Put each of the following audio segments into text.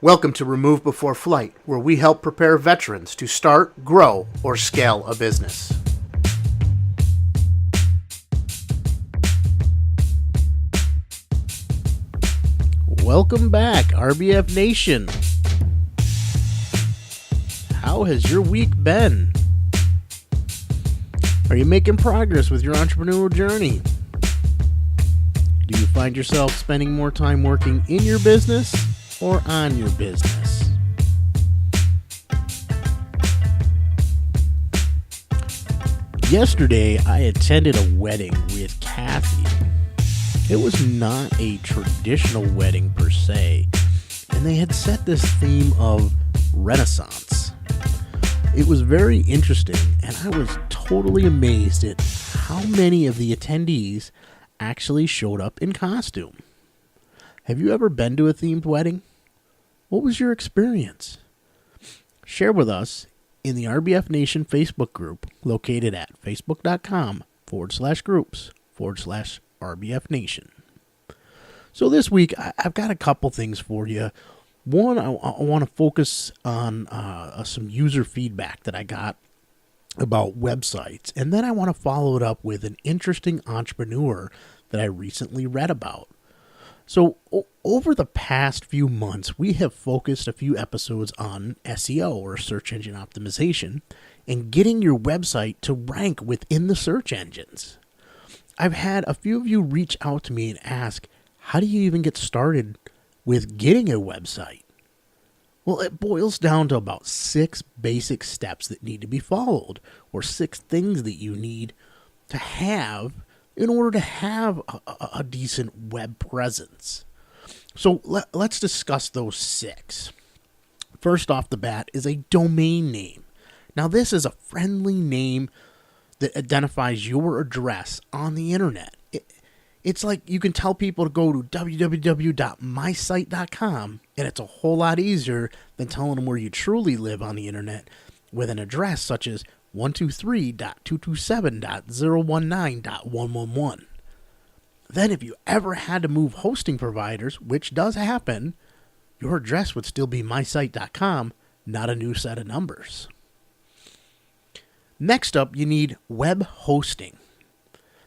Welcome to Remove Before Flight, where we help prepare veterans to start, grow, or scale a business. Welcome back, RBF Nation. How has your week been? Are you making progress with your entrepreneurial journey? Do you find yourself spending more time working in your business or on your business? Yesterday, I attended a wedding with Kathy. It was not a traditional wedding per se, and they had set this theme of Renaissance. It was very interesting, and I was totally amazed at how many of the attendees actually showed up in costume. Have you ever been to a themed wedding? What was your experience? Share with us in the RBF Nation Facebook group located at facebook.com/groups/RBF Nation. So this week, I've got a couple things for you. One, I want to focus on some user feedback that I got about websites. And then I want to follow it up with an interesting entrepreneur that I recently read about. So over the past few months, we have focused a few episodes on SEO, or search engine optimization, and getting your website to rank within the search engines. I've had a few of you reach out to me and ask, how do you even get started with getting a website? Well, it boils down to about 6 basic steps that need to be followed, or 6 things that you need to have in order to have a decent web presence. So let's discuss those 6. First off the bat is a domain name. Now, this is a friendly name that identifies your address on the internet. It's like you can tell people to go to www.mysite.com, and it's a whole lot easier than telling them where you truly live on the internet with an address such as 123.227.019.111. Then if you ever had to move hosting providers, which does happen, your address would still be mysite.com, not a new set of numbers. Next up, you need web hosting.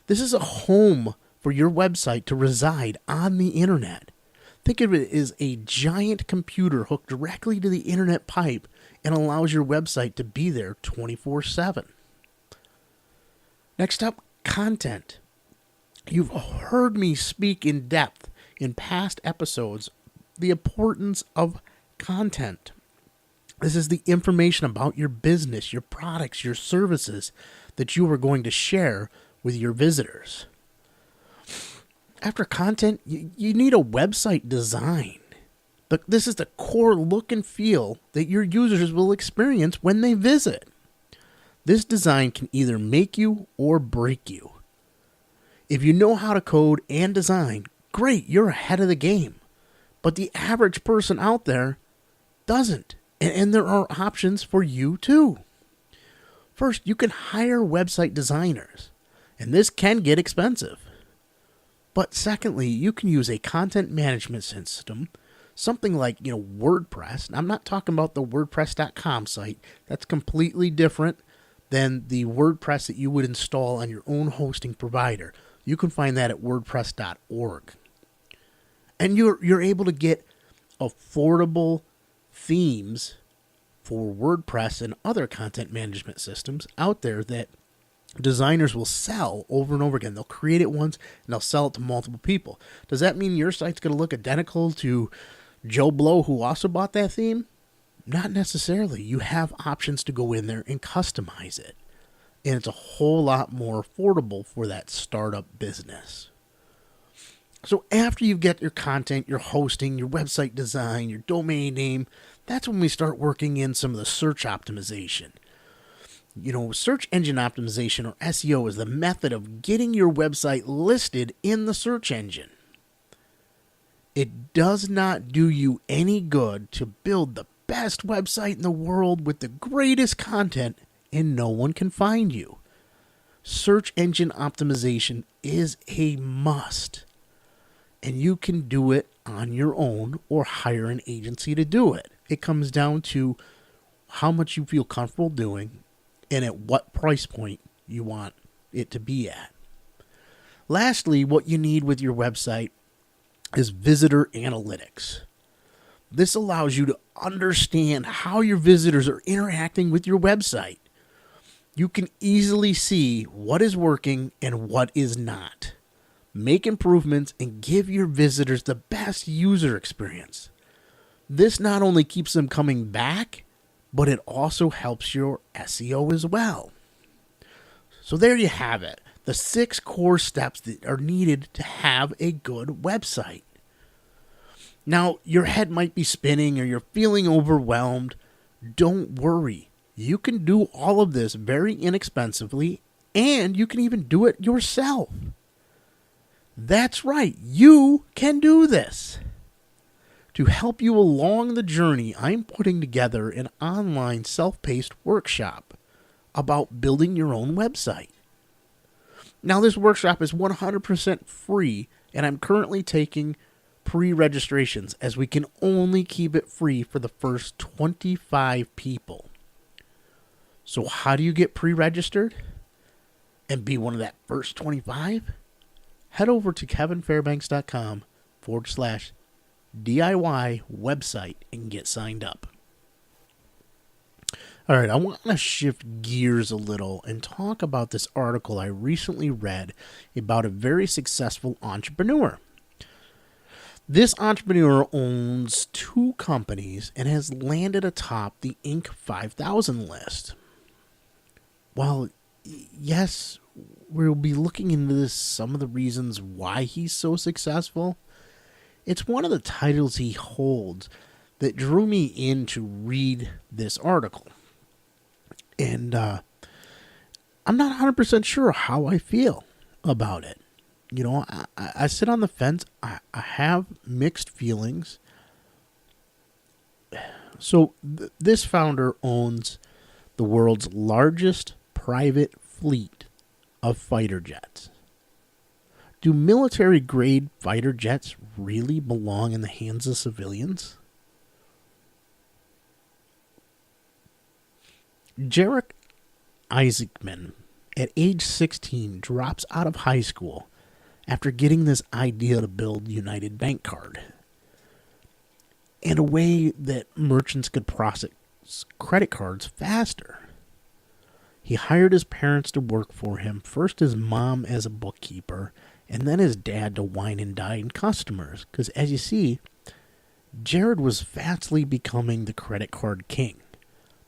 This is a home for your website to reside on the internet. Think of it as a giant computer hooked directly to the internet pipe and allows your website to be there 24/7. Next up, content. You've heard me speak in depth in past episodes the importance of content. This is the information about your business, your products, your services that you are going to share with your visitors. After content, you need a website design. But this is the core look and feel that your users will experience when they visit. This design can either make you or break you. If you know how to code and design, great, you're ahead of the game. But the average person out there doesn't. And there are options for you too. First, you can hire website designers, and this can get expensive. But secondly, you can use a content management system, something like, WordPress. I'm not talking about the WordPress.com site. That's completely different than the WordPress that you would install on your own hosting provider. You can find that at WordPress.org. And you're able to get affordable themes for WordPress and other content management systems out there that designers will sell over and over again. They'll create it once and they'll sell it to multiple people. Does that mean your site's going to look identical to Joe Blow, who also bought that theme? Not necessarily. You have options to go in there and customize it. And it's a whole lot more affordable for that startup business. So after you get your content, your hosting, your website design, your domain name, that's when we start working in some of the search optimization. Search engine optimization, or SEO, is the method of getting your website listed in the search engine. It does not do you any good to build the best website in the world with the greatest content and no one can find you. Search engine optimization is a must, and you can do it on your own or hire an agency to do it. It comes down to how much you feel comfortable doing and at what price point you want it to be at. Lastly, what you need with your website is visitor analytics. This allows you to understand how your visitors are interacting with your website. You can easily see what is working and what is not. Make improvements and give your visitors the best user experience. This not only keeps them coming back, but it also helps your SEO as well. So there you have it. The 6 core steps that are needed to have a good website. Now, your head might be spinning or you're feeling overwhelmed. Don't worry. You can do all of this very inexpensively, and you can even do it yourself. That's right. You can do this. To help you along the journey, I'm putting together an online self-paced workshop about building your own website. Now, this workshop is 100% free, and I'm currently taking pre-registrations as we can only keep it free for the first 25 people. So how do you get pre-registered and be one of that first 25? Head over to kevinfairbanks.com/DIY website and get signed up. All right, I want to shift gears a little and talk about this article I recently read about a very successful entrepreneur. This entrepreneur owns 2 companies and has landed atop the Inc. 5000 list. While, yes, we'll be looking into some of the reasons why he's so successful, it's one of the titles he holds that drew me in to read this article. And I'm not 100% sure how I feel about it. You know, I sit on the fence. I have mixed feelings. So this founder owns the world's largest private fleet of fighter jets. Do military-grade fighter jets really belong in the hands of civilians? Jarek Isaacman, at age 16, drops out of high school after getting this idea to build United Bank Card and a way that merchants could process credit cards faster. He hired his parents to work for him, first his mom as a bookkeeper, and then his dad to wine and dine customers. Because as you see, Jared was fastly becoming the credit card king,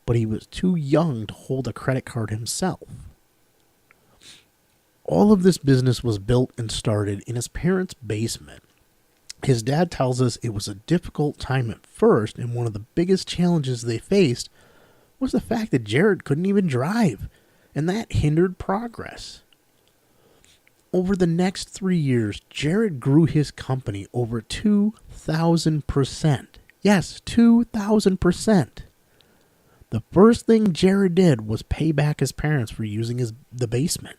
but he was too young to hold a credit card himself. All of this business was built and started in his parents' basement. His dad tells us it was a difficult time at first, and one of the biggest challenges they faced was the fact that Jared couldn't even drive, and that hindered progress. Over the next 3 years, Jared grew his company over 2,000%. Yes, 2,000%. The first thing Jared did was pay back his parents for using the basement.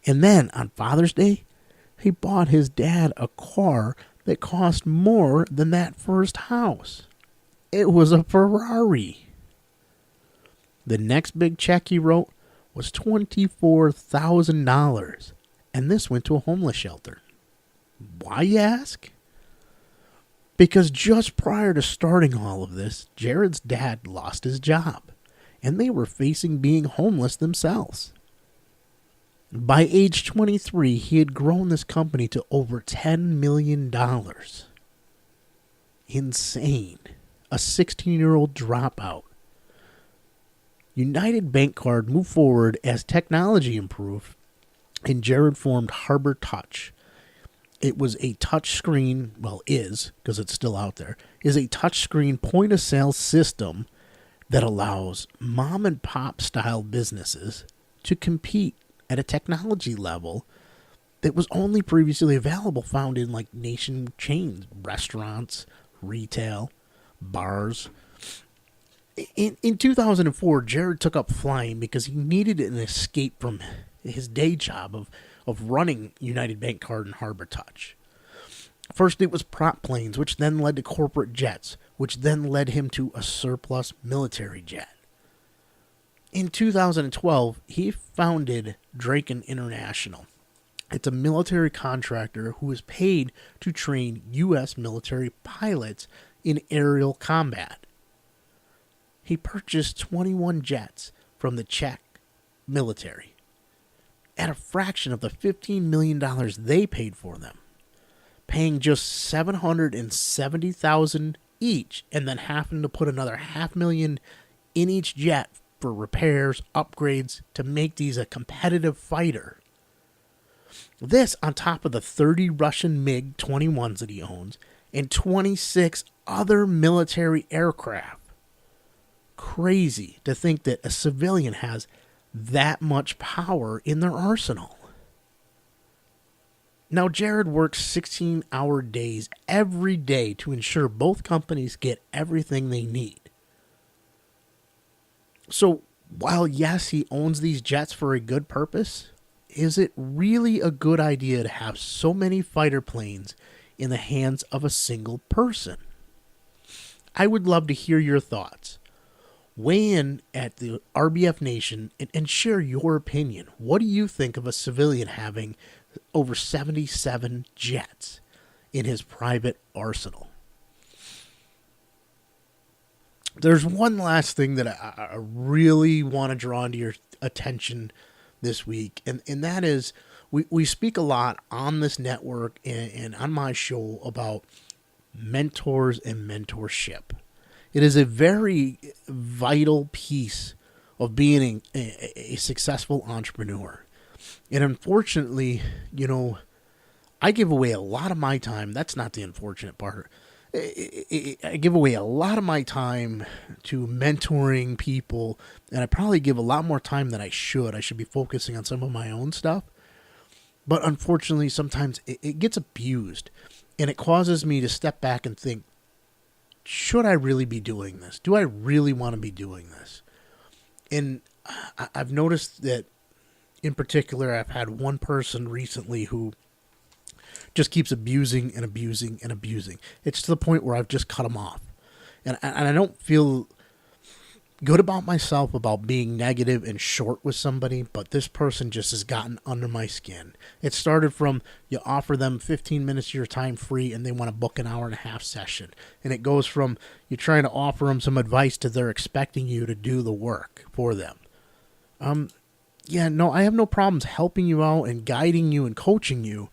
And then, on Father's Day, he bought his dad a car that cost more than that first house. It was a Ferrari. The next big check he wrote was $24,000, and this went to a homeless shelter. Why, you ask? Because just prior to starting all of this, Jared's dad lost his job, and they were facing being homeless themselves. By age 23, he had grown this company to over $10 million. Insane. A 16-year-old dropout. United Bank Card moved forward as technology improved, and Jared formed Harbor Touch. It was a touch screen, well, is, because it's still out there, is a touch screen point-of-sale system that allows mom-and-pop style businesses to compete at a technology level that was only previously available, found in like nation chains, restaurants, retail, bars. In 2004, Jared took up flying because he needed an escape from his day job of running United Bank Card and Harbor Touch. First, it was prop planes, which then led to corporate jets, which then led him to a surplus military jet. In 2012, he founded Draken International. It's a military contractor who is paid to train U.S. military pilots in aerial combat. He purchased 21 jets from the Czech military at a fraction of the $15 million they paid for them, paying just $770,000 each and then having to put another $500,000 in each jet for repairs, upgrades to make these a competitive fighter. This on top of the 30 Russian MiG-21s that he owns and 26 other military aircraft. Crazy to think that a civilian has that much power in their arsenal. Now, Jared works 16-hour days every day to ensure both companies get everything they need. So, while yes, he owns these jets for a good purpose, is it really a good idea to have so many fighter planes in the hands of a single person? I would love to hear your thoughts. Weigh in at the RBF Nation and share your opinion. What do you think of a civilian having over 77 jets in his private arsenal? There's one last thing that I really want to draw into your attention this week, and that is we speak a lot on this network and on my show about mentors and mentorship. It is a very vital piece of being a successful entrepreneur. And unfortunately, I give away a lot of my time. That's not the unfortunate part. I give away a lot of my time to mentoring people, and I probably give a lot more time than I should. I should be focusing on some of my own stuff. But unfortunately, sometimes it gets abused, and it causes me to step back and think, should I really be doing this? Do I really want to be doing this? And I've noticed that, in particular, I've had one person recently who just keeps abusing and abusing and abusing. It's to the point where I've just cut them off. And I don't feel good about myself about being negative and short with somebody, but this person just has gotten under my skin. It started from you offer them 15 minutes of your time free and they want to book an hour and a half session. And it goes from you trying to offer them some advice to they're expecting you to do the work for them. I have no problems helping you out and guiding you and coaching you,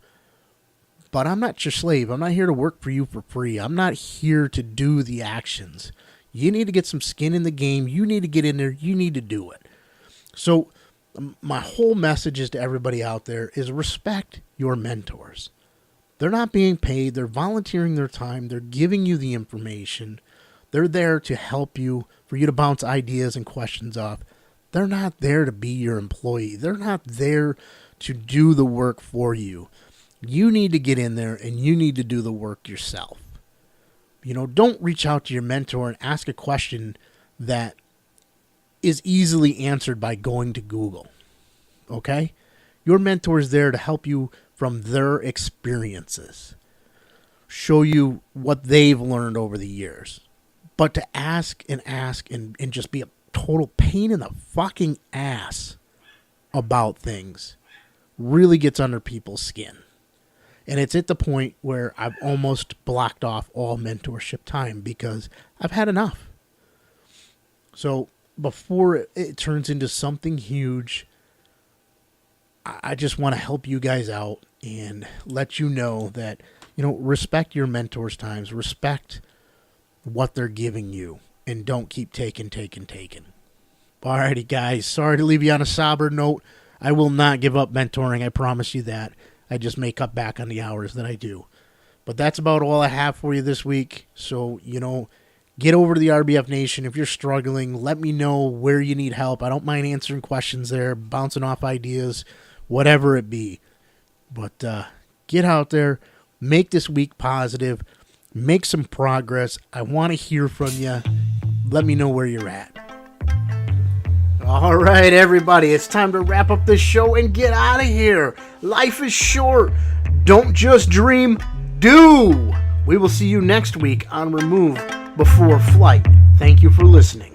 but I'm not your slave. I'm not here to work for you for free. I'm not here to do the actions. You need to get some skin in the game. You need to get in there. You need to do it. So my whole message is to everybody out there is respect your mentors. They're not being paid. They're volunteering their time. They're giving you the information. They're there to help you, for you to bounce ideas and questions off. They're not there to be your employee. They're not there to do the work for you. You need to get in there and you need to do the work yourself. Don't reach out to your mentor and ask a question that is easily answered by going to Google. Okay? Your mentor is there to help you from their experiences, show you what they've learned over the years. But to ask and just be a total pain in the fucking ass about things really gets under people's skin. And it's at the point where I've almost blocked off all mentorship time because I've had enough. So before it turns into something huge, I just want to help you guys out and let you know that, respect your mentors' times, respect what they're giving you, and don't keep taking. Alrighty, guys, sorry to leave you on a somber note. I will not give up mentoring, I promise you that. I just may cut back on the hours that I do. But that's about all I have for you this week. So, get over to the RBF Nation. If you're struggling, let me know where you need help. I don't mind answering questions there, bouncing off ideas, whatever it be. But get out there, make this week positive, make some progress. I want to hear from you. Let me know where you're at. All right, everybody, it's time to wrap up this show and get out of here. Life is short. Don't just dream, do. We will see you next week on Remove Before Flight. Thank you for listening.